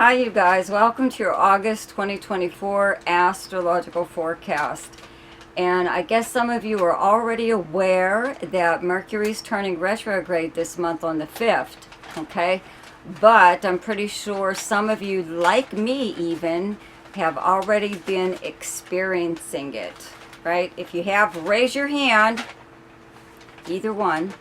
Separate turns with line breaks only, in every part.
Hi you guys, welcome to your August 2024 astrological forecast. And I guess some of you are already aware that Mercury's turning retrograde this month on the 5th, okay? But I'm pretty sure some of you, like me even, have already been experiencing it, right? If you have, raise your hand, either one.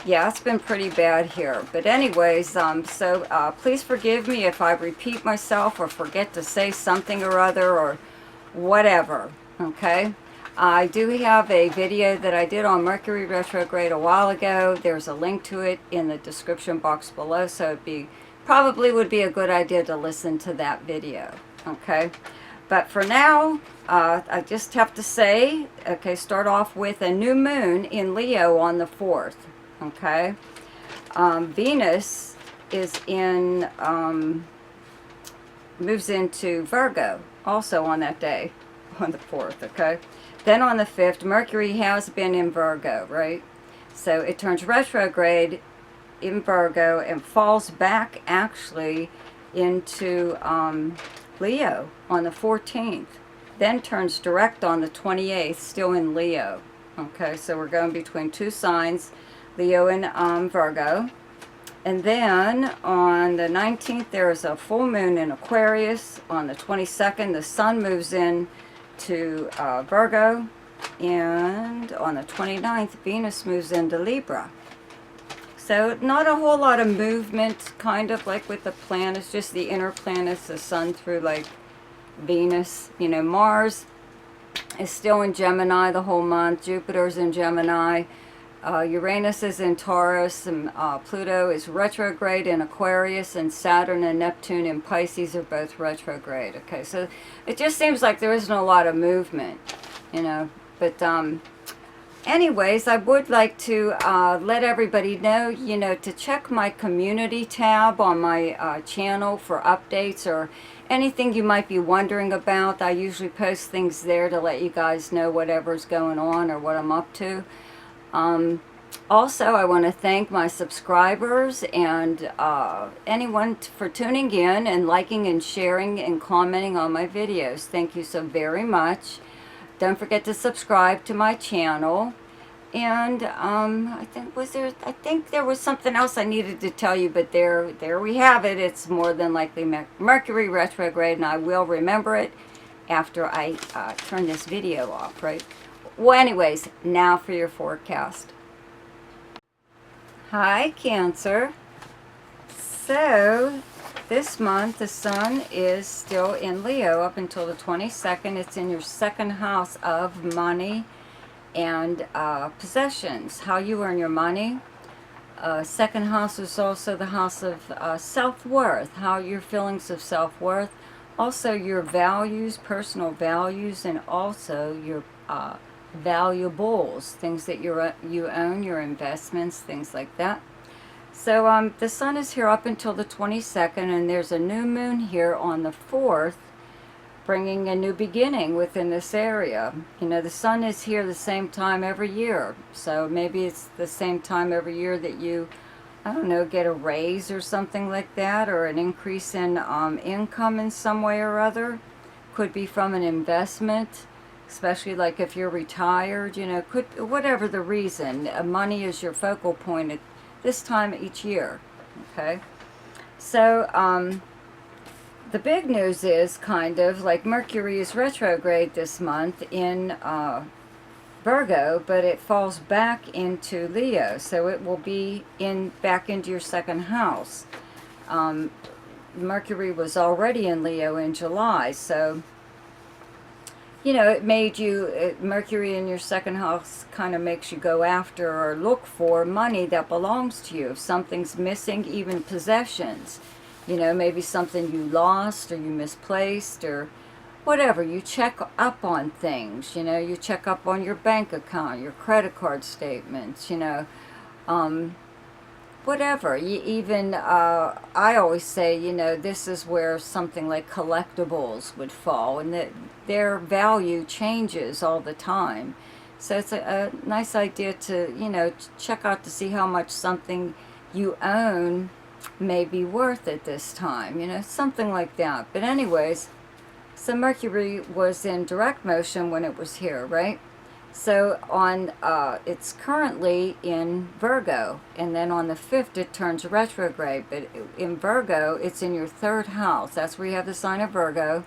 Yeah, it's been pretty bad here. But anyways, please forgive me if I repeat myself or forget to say something or other or whatever, okay? I do have a video that I did on Mercury retrograde a while ago. There's a link to it in the description box below, so probably would be a good idea to listen to that video, okay? But for now, I just have to say, okay, start off with a new moon in Leo on the 4th. Okay, Venus is moves into Virgo also on that day, on the 4th, okay? Then on the 5th, Mercury has been in Virgo, right? So it turns retrograde in Virgo and falls back actually into Leo on the 14th. Then turns direct on the 28th, still in Leo. Okay, so we're going between two signs, Leo and Virgo. And then on the 19th, there is a full moon in Aquarius. On the 22nd, the sun moves in to Virgo. And on the 29th, Venus moves into Libra. So not a whole lot of movement, kind of like with the planets, just the inner planets, the sun through like Venus. You know, Mars is still in Gemini the whole month. Jupiter's in Gemini. Uranus is in Taurus, and Pluto is retrograde in Aquarius, and Saturn and Neptune in Pisces are both retrograde. Okay, so it just seems like there isn't a lot of movement, you know. But anyways, I would like to let everybody know, you know, to check my community tab on my channel for updates or anything you might be wondering about. I usually post things there to let you guys know whatever's going on or what I'm up to. Also, I want to thank my subscribers and anyone for tuning in and liking and sharing and commenting on my videos. Thank you so very much. Don't forget to subscribe to my channel. And I think there was something else I needed to tell you, but there we have it. It's more than likely Mercury retrograde, and I will remember it after I turn this video off, right? Well, anyways, now for your forecast. Hi, Cancer. So, this month the sun is still in Leo up until the 22nd. It's in your second house of money and possessions, how you earn your money. Second house is also the house of self-worth, how your feelings of self-worth. Also your values, personal values, and also your valuables, things that you own, your investments, things like that. So the sun is here up until the 22nd, and there's a new moon here on the 4th, bringing a new beginning within this area. You know, the sun is here the same time every year, so maybe it's the same time every year that you, I don't know, get a raise or something like that, or an increase in income in some way or other. Could be from an investment, especially like if you're retired, you know, whatever the reason. Money is your focal point at this time each year, okay? So, the big news is kind of like Mercury is retrograde this month in Virgo, but it falls back into Leo, so it will be back into your second house. Mercury was already in Leo in July, so you know, it made you, Mercury in your second house kind of makes you go after or look for money that belongs to you. If something's missing, even possessions, you know, maybe something you lost or you misplaced or whatever. You check up on things, you know, you check up on your bank account, your credit card statements, you know, whatever. I always say, you know, this is where something like collectibles would fall, and that their value changes all the time. So it's a nice idea to, you know, check out to see how much something you own may be worth it this time, you know, something like that. But anyways, so Mercury was in direct motion when it was here, right? So on, it's currently in Virgo, and then on the 5th it turns retrograde. But in Virgo, it's in your 3rd house. That's where you have the sign of Virgo.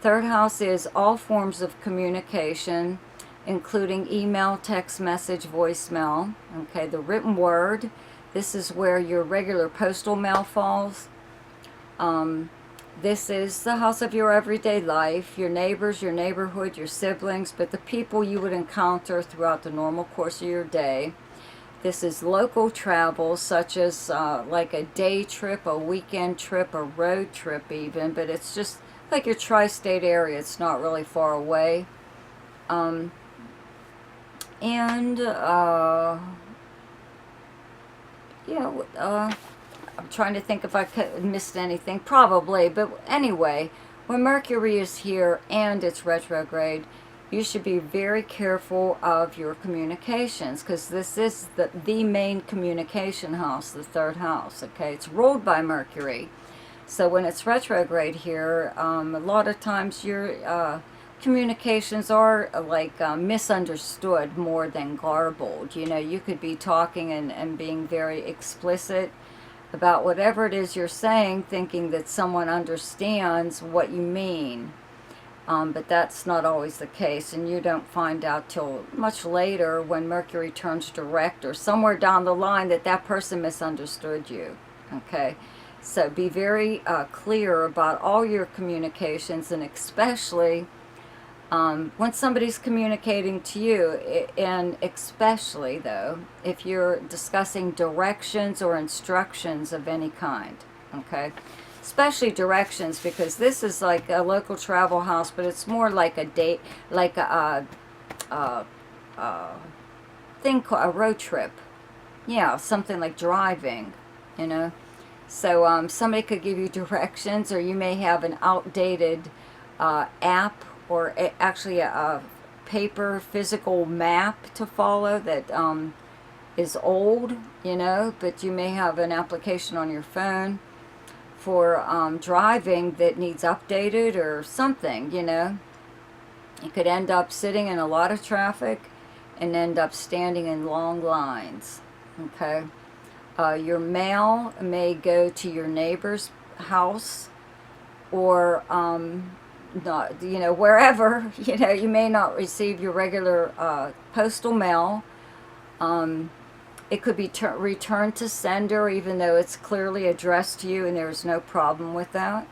3rd house is all forms of communication, including email, text message, voicemail. Okay, the written word. This is where your regular postal mail falls. This is the house of your everyday life, your neighbors, your neighborhood, your siblings, but the people you would encounter throughout the normal course of your day. This is local travel, such as like a day trip, a weekend trip, a road trip even, but it's just like your tri-state area. It's not really far away. And I'm trying to think if I missed anything. Probably, but anyway, when Mercury is here and it's retrograde, you should be very careful of your communications, because this is the main communication house, the 3rd house. Okay, it's ruled by Mercury. So when it's retrograde here, a lot of times your communications are like misunderstood more than garbled. You know, you could be talking and being very explicit about whatever it is you're saying, thinking that someone understands what you mean. But that's not always the case, and you don't find out till much later when Mercury turns direct or somewhere down the line that that person misunderstood you. Okay, so be very clear about all your communications, and especially when somebody's communicating to you, and especially though if you're discussing directions or instructions of any kind. Okay, especially directions, because this is like a local travel house, but it's more like a date, like a thing called a road trip. Yeah, something like driving, you know. So somebody could give you directions, or you may have an outdated app, or actually a paper physical map to follow that is old, you know, but you may have an application on your phone for driving that needs updated or something, you know. You could end up sitting in a lot of traffic and end up standing in long lines. Okay, your mail may go to your neighbor's house, or not, you know, wherever, you know, you may not receive your regular postal mail. It could be returned to sender, even though it's clearly addressed to you and there's no problem with that.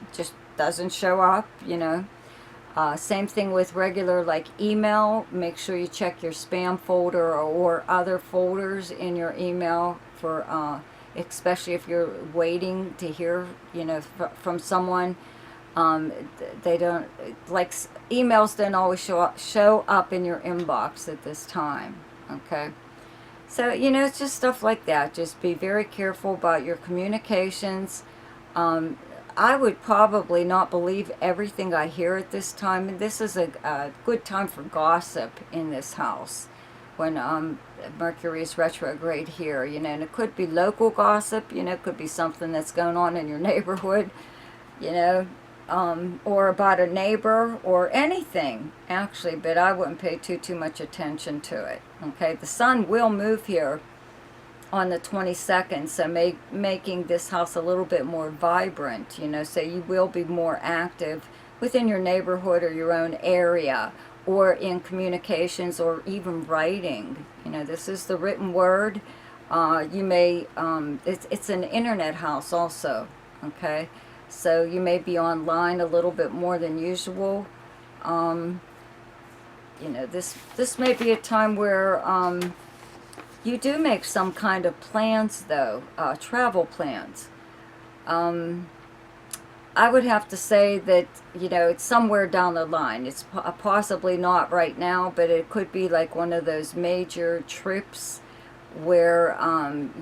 It just doesn't show up, you know. Same thing with regular like email. Make sure you check your spam folder or other folders in your email for especially if you're waiting to hear, you know, from someone. They don't, like, emails don't always show up in your inbox at this time. Okay, so you know, it's just stuff like that. Just be very careful about your communications. I would probably not believe everything I hear at this time, and this is a good time for gossip in this house when Mercury is retrograde here, you know. And it could be local gossip, you know, it could be something that's going on in your neighborhood, you know, or about a neighbor or anything, actually, but I wouldn't pay too much attention to it. Okay, the sun will move here on the 22nd, so making this house a little bit more vibrant, you know, so you will be more active within your neighborhood or your own area, or in communications, or even writing. You know, this is the written word. You may, it's an internet house also, okay? So you may be online a little bit more than usual. You know, this may be a time where you do make some kind of plans, though, travel plans. I would have to say that, you know, it's somewhere down the line. It's possibly not right now, but it could be like one of those major trips where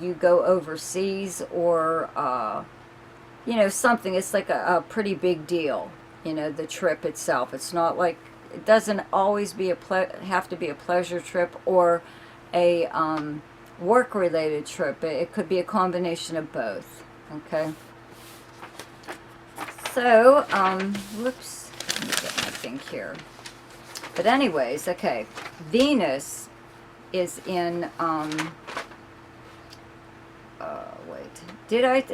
you go overseas, or you know, something. It's like a pretty big deal, you know, the trip itself. It's not like, it doesn't always be have to be a pleasure trip or a work-related trip. It could be a combination of both. Okay. So, whoops, let me get my thing here. But anyways, okay, Venus is in, wait, did I,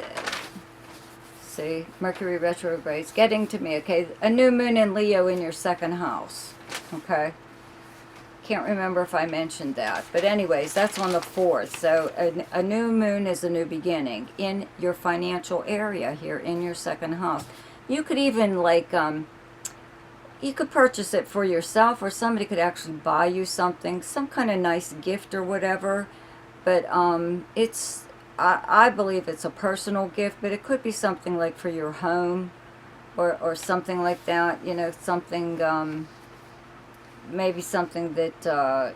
see, Mercury retrograde's getting to me, okay, a new moon in Leo in your second house, okay. Can't remember if I mentioned that, but anyways, that's on the 4th. So a new moon is a new beginning in your financial area here in your second house. You could even like you could purchase it for yourself, or somebody could actually buy you something, some kind of nice gift or whatever. But it's I believe it's a personal gift, but it could be something like for your home, or something like that. You know, something. Maybe something that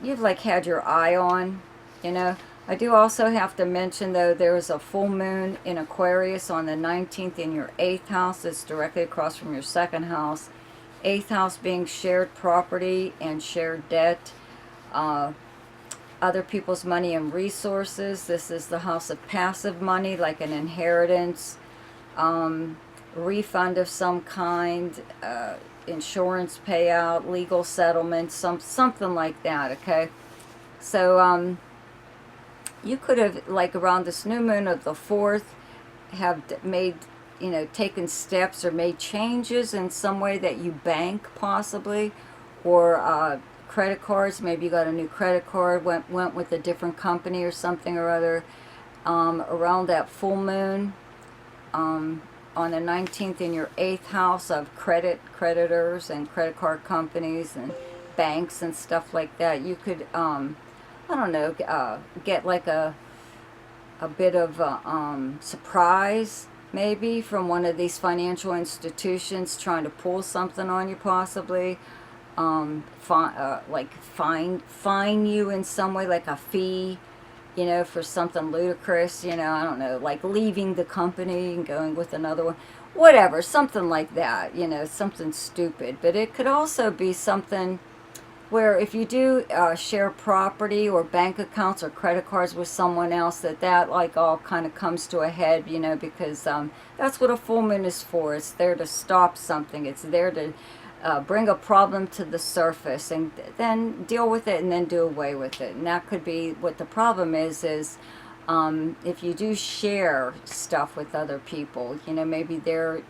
you've like had your eye on, you know. I do also have to mention though, there is a full moon in Aquarius on the 19th in your 8th house. It's directly across from your 2nd house. 8th house being shared property and shared debt, other people's money and resources. This is the house of passive money, like an inheritance, refund of some kind, insurance payout, legal settlement, something like that, okay? So you could have, like around this new moon of the 4th, have made, you know, taken steps or made changes in some way that you bank possibly, or credit cards, maybe you got a new credit card, went with a different company or something or other, around that full moon, on the 19th in your 8th house of creditors and credit card companies and banks and stuff like that. You could, I don't know, get like a bit of surprise maybe from one of these financial institutions trying to pull something on you possibly. Like fine you in some way, like a fee, you know, for something ludicrous, you know, I don't know, like leaving the company and going with another one, whatever, something like that, you know, something stupid. But it could also be something where if you do share property or bank accounts or credit cards with someone else, that like all kind of comes to a head, you know, because that's what a full moon is for. It's there to stop something. It's there to bring a problem to the surface and then deal with it and then do away with it. And that could be what the problem is if you do share stuff with other people, you know, maybe they're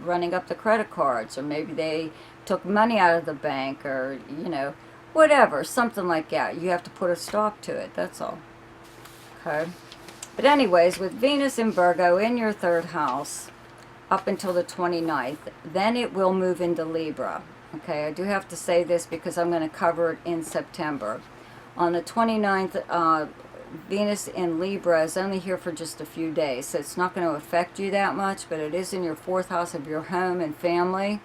running up the credit cards, or maybe they took money out of the bank, or, you know, whatever, something like that. You have to put a stop to it, that's all. Okay. But anyways, with Venus in Virgo in your 3rd house, up until the 29th, then it will move into Libra. Okay, I do have to say this because I'm going to cover it in September. On the 29th, Venus in Libra is only here for just a few days, so it's not going to affect you that much, but it is in your 4th house of your home and family.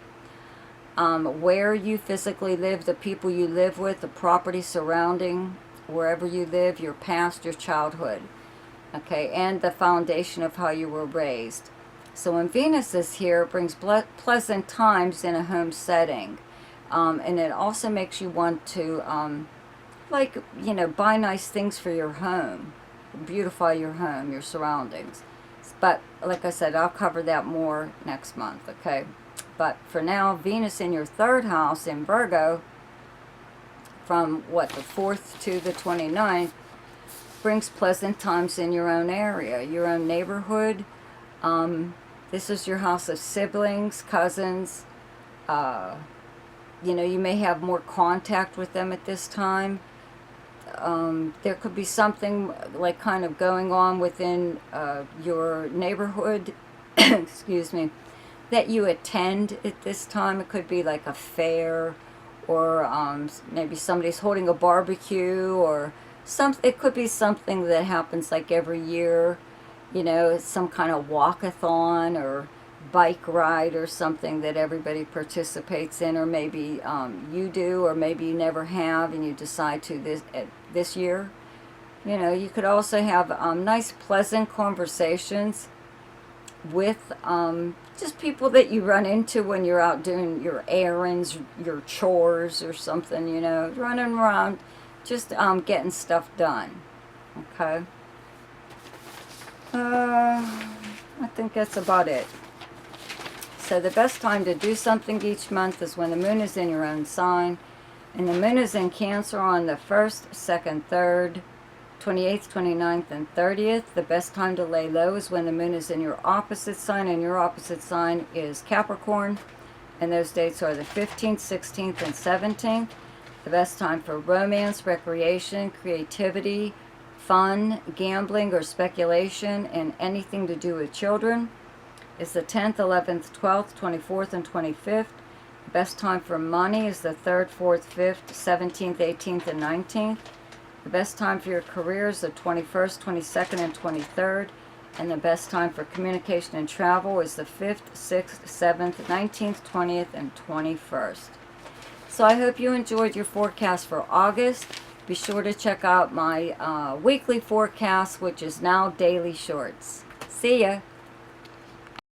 Where you physically live, the people you live with, the property surrounding wherever you live, your past, your childhood. Okay, and the foundation of how you were raised. So when Venus is here, it brings pleasant times in a home setting. And it also makes you want to, like, you know, buy nice things for your home. Beautify your home, your surroundings. But, like I said, I'll cover that more next month, okay? But for now, Venus in your 3rd house in Virgo, from, what, the 4th to the 29th, brings pleasant times in your own area, your own neighborhood. This is your house of siblings, cousins. You know, you may have more contact with them at this time. There could be something like kind of going on within your neighborhood, excuse me, that you attend at this time. It could be like a fair, or maybe somebody's holding a barbecue, or it could be something that happens like every year. You know, some kind of walkathon or bike ride or something that everybody participates in, or maybe you do, or maybe you never have and you decide to this year. You know, you could also have nice, pleasant conversations with just people that you run into when you're out doing your errands, your chores or something, you know, running around, just getting stuff done. Okay. I think that's about it. So the best time to do something each month is when the moon is in your own sign. And the moon is in Cancer on the 1st, 2nd, 3rd, 28th, 29th, and 30th. The best time to lay low is when the moon is in your opposite sign, and your opposite sign is Capricorn. And those dates are the 15th, 16th, and 17th. The best time for romance, recreation, creativity, fun, gambling, or speculation, and anything to do with children is the 10th, 11th, 12th, 24th, and 25th. The best time for money is the 3rd, 4th, 5th, 17th, 18th, and 19th. The best time for your career is the 21st, 22nd, and 23rd. And the best time for communication and travel is the 5th, 6th, 7th, 19th, 20th, and 21st. So I hope you enjoyed your forecast for August. Be sure to check out my weekly forecast, which is now daily shorts. See ya!